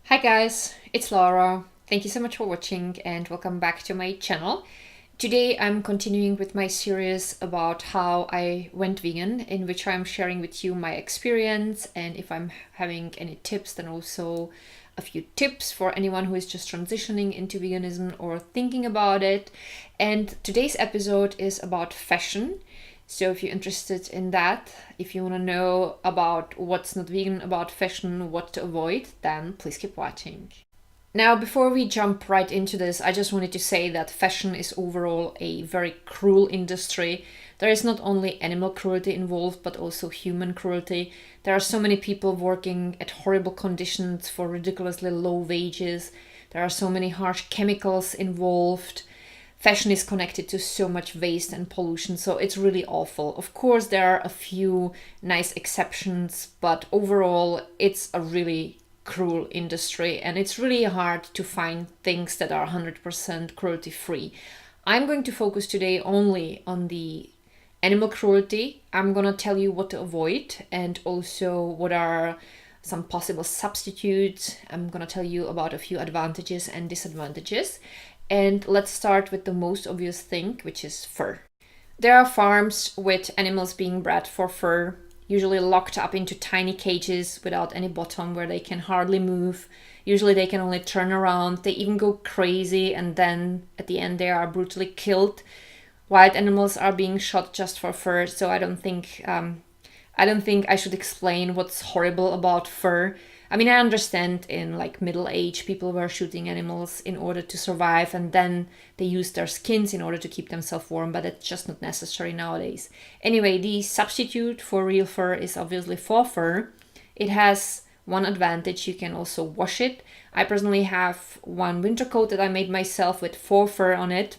Hi guys, it's Lara. Thank you so much for watching and welcome back to my channel. Today I'm continuing with my series about how I went vegan, in which I'm sharing with you my experience, and if I'm having any tips, then also a few tips for anyone who is just transitioning into veganism or thinking about it. And today's episode is about fashion. So if you're interested in that, if you want to know about what's not vegan about fashion, what to avoid, then please keep watching. Now, before we jump right into this, I just wanted to say that fashion is overall a very cruel industry. There is not only animal cruelty involved, but also human cruelty. There are so many people working at horrible conditions for ridiculously low wages. There are so many harsh chemicals involved. Fashion is connected to so much waste and pollution, so it's really awful. Of course, there are a few nice exceptions, but overall, it's a really cruel industry and it's really hard to find things that are 100% cruelty free. I'm going to focus today only on the animal cruelty. I'm gonna tell you what to avoid and also what are some possible substitutes. I'm gonna tell you about a few advantages and disadvantages. And let's start with the most obvious thing, which is fur. There are farms with animals being bred for fur, usually locked up into tiny cages without any bottom where they can hardly move. Usually they can only turn around. They even go crazy and then at the end they are brutally killed. Wild animals are being shot just for fur, so I don't think I should explain what's horrible about fur. I mean, I understand in like middle age, people were shooting animals in order to survive and then they used their skins in order to keep themselves warm, but it's just not necessary nowadays. Anyway, the substitute for real fur is obviously faux fur. It has one advantage, you can also wash it. I personally have one winter coat that I made myself with faux fur on it.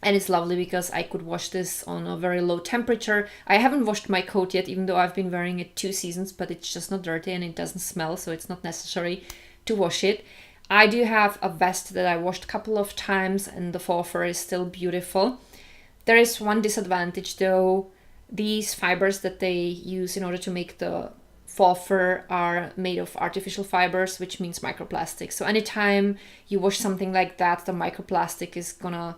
And it's lovely because I could wash this on a very low temperature. I haven't washed my coat yet, even though I've been wearing it 2 seasons, but it's just not dirty and it doesn't smell, so it's not necessary to wash it. I do have a vest that I washed a couple of times and the faux fur is still beautiful. There is one disadvantage though. These fibers that they use in order to make the faux fur are made of artificial fibers, which means microplastics. So anytime you wash something like that, the microplastic is gonna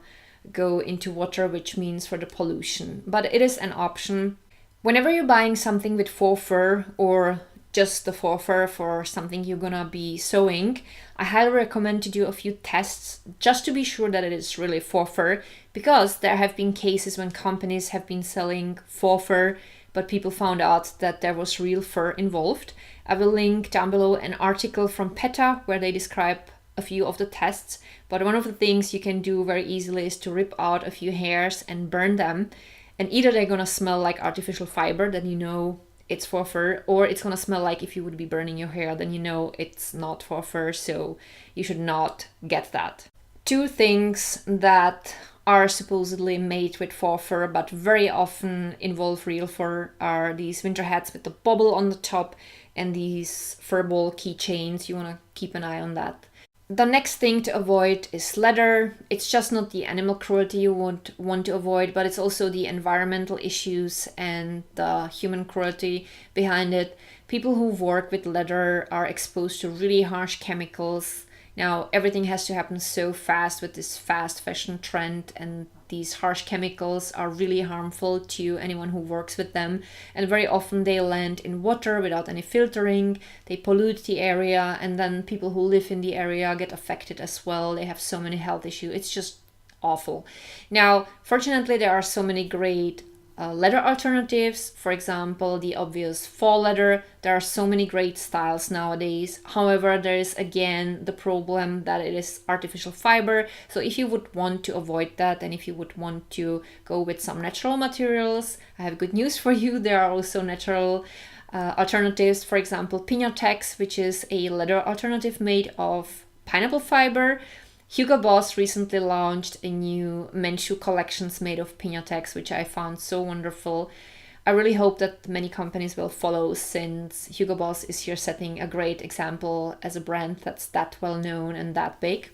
go into water, which means for the pollution. But it is an option. Whenever you're buying something with faux fur or just the faux fur for something you're gonna be sewing, I highly recommend to do a few tests just to be sure that it is really faux fur, because there have been cases when companies have been selling faux fur but people found out that there was real fur involved. I will link down below an article from PETA where they describe a few of the tests, but one of the things you can do very easily is to rip out a few hairs and burn them, and either they're gonna smell like artificial fiber, then you know it's faux fur, or it's gonna smell like if you would be burning your hair, then you know it's not faux fur, so you should not get that. Two things that are supposedly made with faux fur but very often involve real fur are these winter hats with the bubble on the top and these fur ball keychains. You want to keep an eye on that. The next thing to avoid is leather. It's just not the animal cruelty you would want to avoid, but it's also the environmental issues and the human cruelty behind it. People who work with leather are exposed to really harsh chemicals. Now, everything has to happen so fast with this fast fashion trend, and these harsh chemicals are really harmful to anyone who works with them. And very often they land in water without any filtering, they pollute the area, and then people who live in the area get affected as well. They have so many health issues. It's just awful. Now, fortunately, there are so many great leather alternatives. For example, the obvious faux leather. There are so many great styles nowadays. However, there is again the problem that it is artificial fiber. So if you would want to avoid that and if you would want to go with some natural materials, I have good news for you. There are also natural alternatives. For example, Pinatex, which is a leather alternative made of pineapple fiber. Hugo Boss recently launched a new men's shoe collections made of Pinatex, which I found so wonderful. I really hope that many companies will follow, since Hugo Boss is here setting a great example as a brand that's that well known and that big.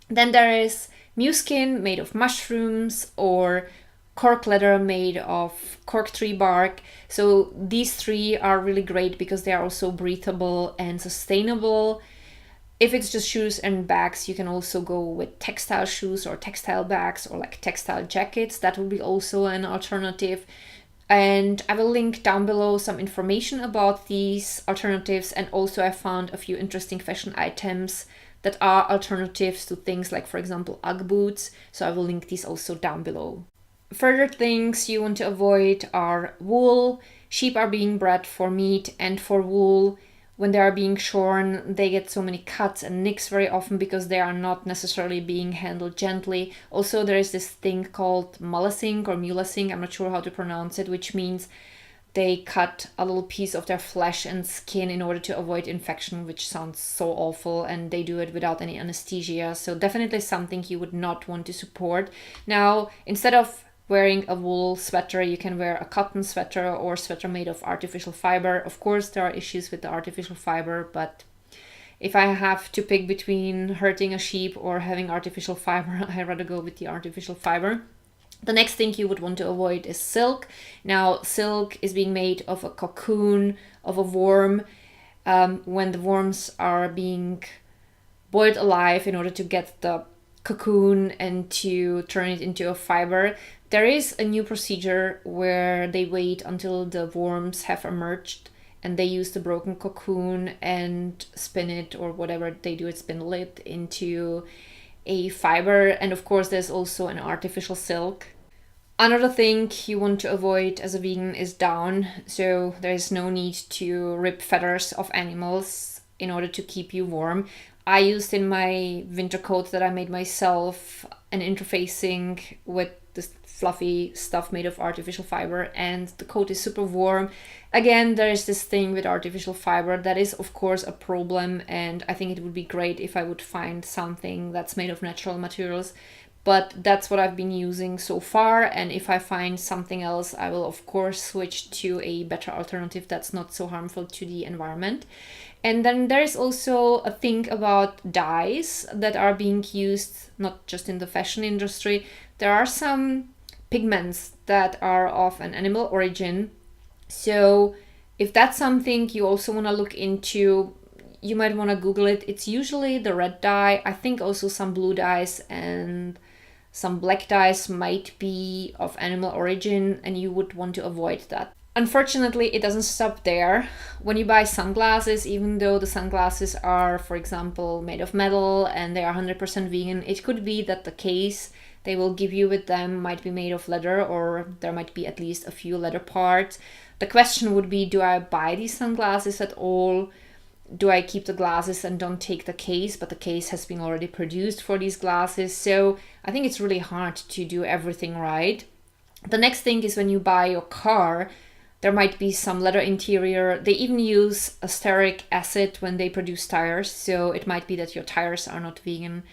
Then there is Muskin made of mushrooms, or cork leather made of cork tree bark. So these three are really great because they are also breathable and sustainable. If it's just shoes and bags, you can also go with textile shoes or textile bags or like textile jackets. That would be also an alternative. And I will link down below some information about these alternatives. And also I found a few interesting fashion items that are alternatives to things like, for example, Ugg boots. So I will link these also down below. Further things you want to avoid are wool. Sheep are being bred for meat and for wool. When they are being shorn, they get so many cuts and nicks very often because they are not necessarily being handled gently. Also, there is this thing called mulesing or mulesing, I'm not sure how to pronounce it, which means they cut a little piece of their flesh and skin in order to avoid infection, which sounds so awful, and they do it without any anesthesia. So definitely something you would not want to support. Now, instead of wearing a wool sweater, you can wear a cotton sweater or sweater made of artificial fiber. Of course, there are issues with the artificial fiber, but if I have to pick between hurting a sheep or having artificial fiber, I'd rather go with the artificial fiber. The next thing you would want to avoid is silk. Now, silk is being made of a cocoon of a worm. When the worms are being boiled alive in order to get the cocoon and to turn it into a fiber, there is a new procedure where they wait until the worms have emerged and they use the broken cocoon and spin it, or whatever they do, it's spin it into a fiber. And of course, there's also an artificial silk. Another thing you want to avoid as a vegan is down. So there is no need to rip feathers of animals in order to keep you warm. I used in my winter coat that I made myself an interfacing with this fluffy stuff made of artificial fiber, and the coat is super warm. Again, there is this thing with artificial fiber that is of course a problem, and I think it would be great if I would find something that's made of natural materials, but that's what I've been using so far, and if I find something else, I will of course switch to a better alternative that's not so harmful to the environment. And then there is also a thing about dyes that are being used not just in the fashion industry. There are some pigments that are of an animal origin. So if that's something you also want to look into, you might want to Google it. It's usually the red dye. I think also some blue dyes and some black dyes might be of animal origin, and you would want to avoid that. Unfortunately, it doesn't stop there. When you buy sunglasses, even though the sunglasses are, for example, made of metal and they are 100% vegan, it could be that the case they will give you with them might be made of leather, or there might be at least a few leather parts. The question would be, do I buy these sunglasses at all? Do I keep the glasses and don't take the case, but the case has been already produced for these glasses? So I think it's really hard to do everything right. The next thing is when you buy your car, there might be some leather interior. They even use stearic acid when they produce tires, so it might be that your tires are not vegan.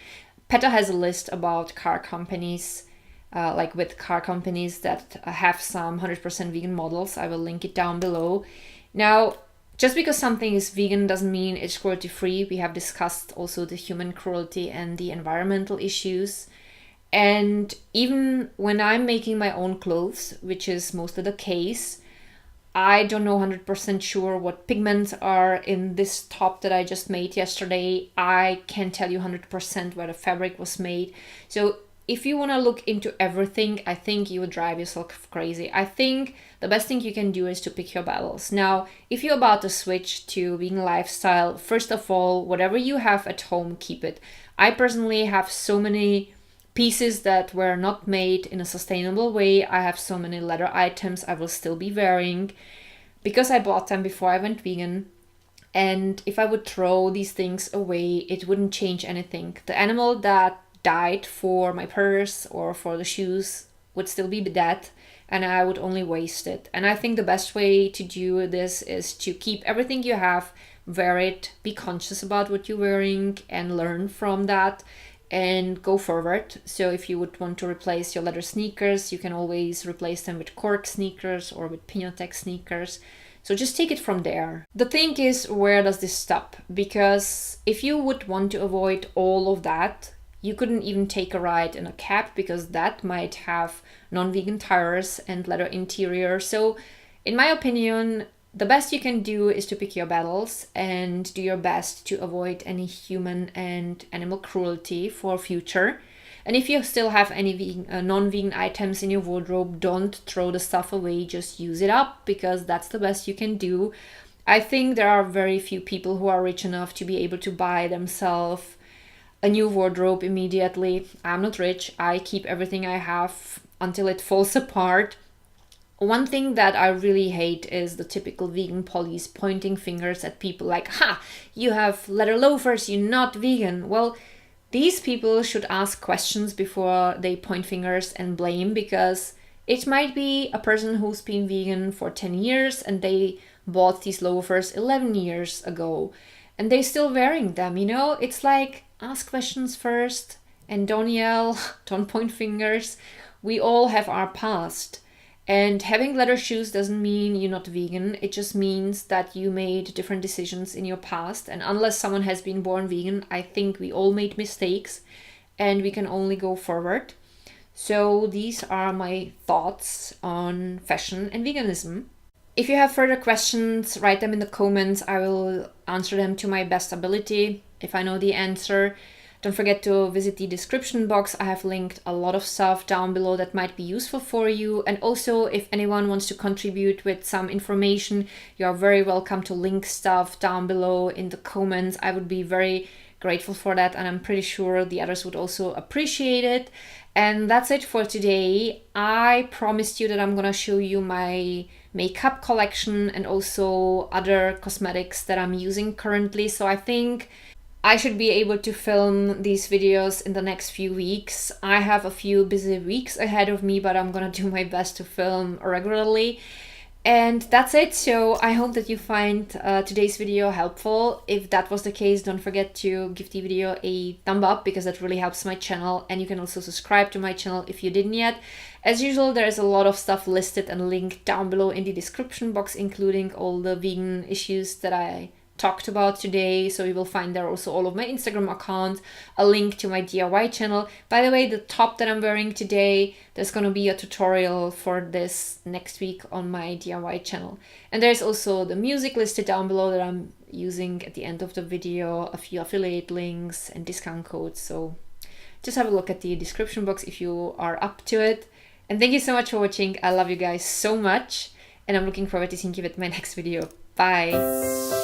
PETA has a list about car companies, with car companies that have some 100% vegan models. I will link it down below. Now, just because something is vegan doesn't mean it's cruelty-free. We have discussed also the human cruelty and the environmental issues. And even when I'm making my own clothes, which is mostly the case, I don't know 100% sure what pigments are in this top that I just made yesterday. I can't tell you 100% where the fabric was made. So if you want to look into everything, I think you would drive yourself crazy. I think the best thing you can do is to pick your battles. Now, if you're about to switch to vegan lifestyle, first of all, whatever you have at home, keep it. I personally have so many pieces that were not made in a sustainable way. I have so many leather items I will still be wearing because I bought them before I went vegan. And if I would throw these things away, it wouldn't change anything. The animal that died for my purse or for the shoes would still be dead, and I would only waste it. And I think the best way to do this is to keep everything you have, wear it, be conscious about what you're wearing, and learn from that and go forward. So if you would want to replace your leather sneakers, you can always replace them with cork sneakers or with Pinatex sneakers. So just take it from there. The thing is, where does this stop? Because if you would want to avoid all of that, you couldn't even take a ride in a cab because that might have non-vegan tires and leather interior. So in my opinion, the best you can do is to pick your battles and do your best to avoid any human and animal cruelty for future. And if you still have any non-vegan items in your wardrobe, don't throw the stuff away, just use it up, because that's the best you can do. I think there are very few people who are rich enough to be able to buy themselves a new wardrobe immediately. I'm not rich. I keep everything I have until it falls apart. One thing that I really hate is the typical vegan police pointing fingers at people like, ha, you have leather loafers, you're not vegan. Well, these people should ask questions before they point fingers and blame, because it might be a person who's been vegan for 10 years and they bought these loafers 11 years ago and they're still wearing them, you know? It's like, ask questions first and don't yell, don't point fingers. We all have our past. And having leather shoes doesn't mean you're not vegan. It just means that you made different decisions in your past. And unless someone has been born vegan, I think we all made mistakes and we can only go forward. So these are my thoughts on fashion and veganism. If you have further questions, write them in the comments. I will answer them to my best ability if I know the answer. Don't forget to visit the description box. I have linked a lot of stuff down below that might be useful for you. And also, if anyone wants to contribute with some information, you are very welcome to link stuff down below in the comments. I would be very grateful for that, and I'm pretty sure the others would also appreciate it. And that's it for today. I promised you that I'm gonna show you my makeup collection and also other cosmetics that I'm using currently. So I think I should be able to film these videos in the next few weeks. I have a few busy weeks ahead of me, but I'm gonna do my best to film regularly. And that's it. So I hope that you find today's video helpful. If that was the case, don't forget to give the video a thumb up, because that really helps my channel. And you can also subscribe to my channel if you didn't yet. As usual, there's a lot of stuff listed and linked down below in the description box, including all the vegan issues that I talked about today. So you will find there also all of my Instagram accounts, a link to my DIY channel. By the way, the top that I'm wearing today, there's going to be a tutorial for this next week on my DIY channel. And there's also the music listed down below that I'm using at the end of the video, a few affiliate links and discount codes. So just have a look at the description box if you are up to it. And thank you so much for watching. I love you guys so much, and I'm looking forward to seeing you with my next video. Bye!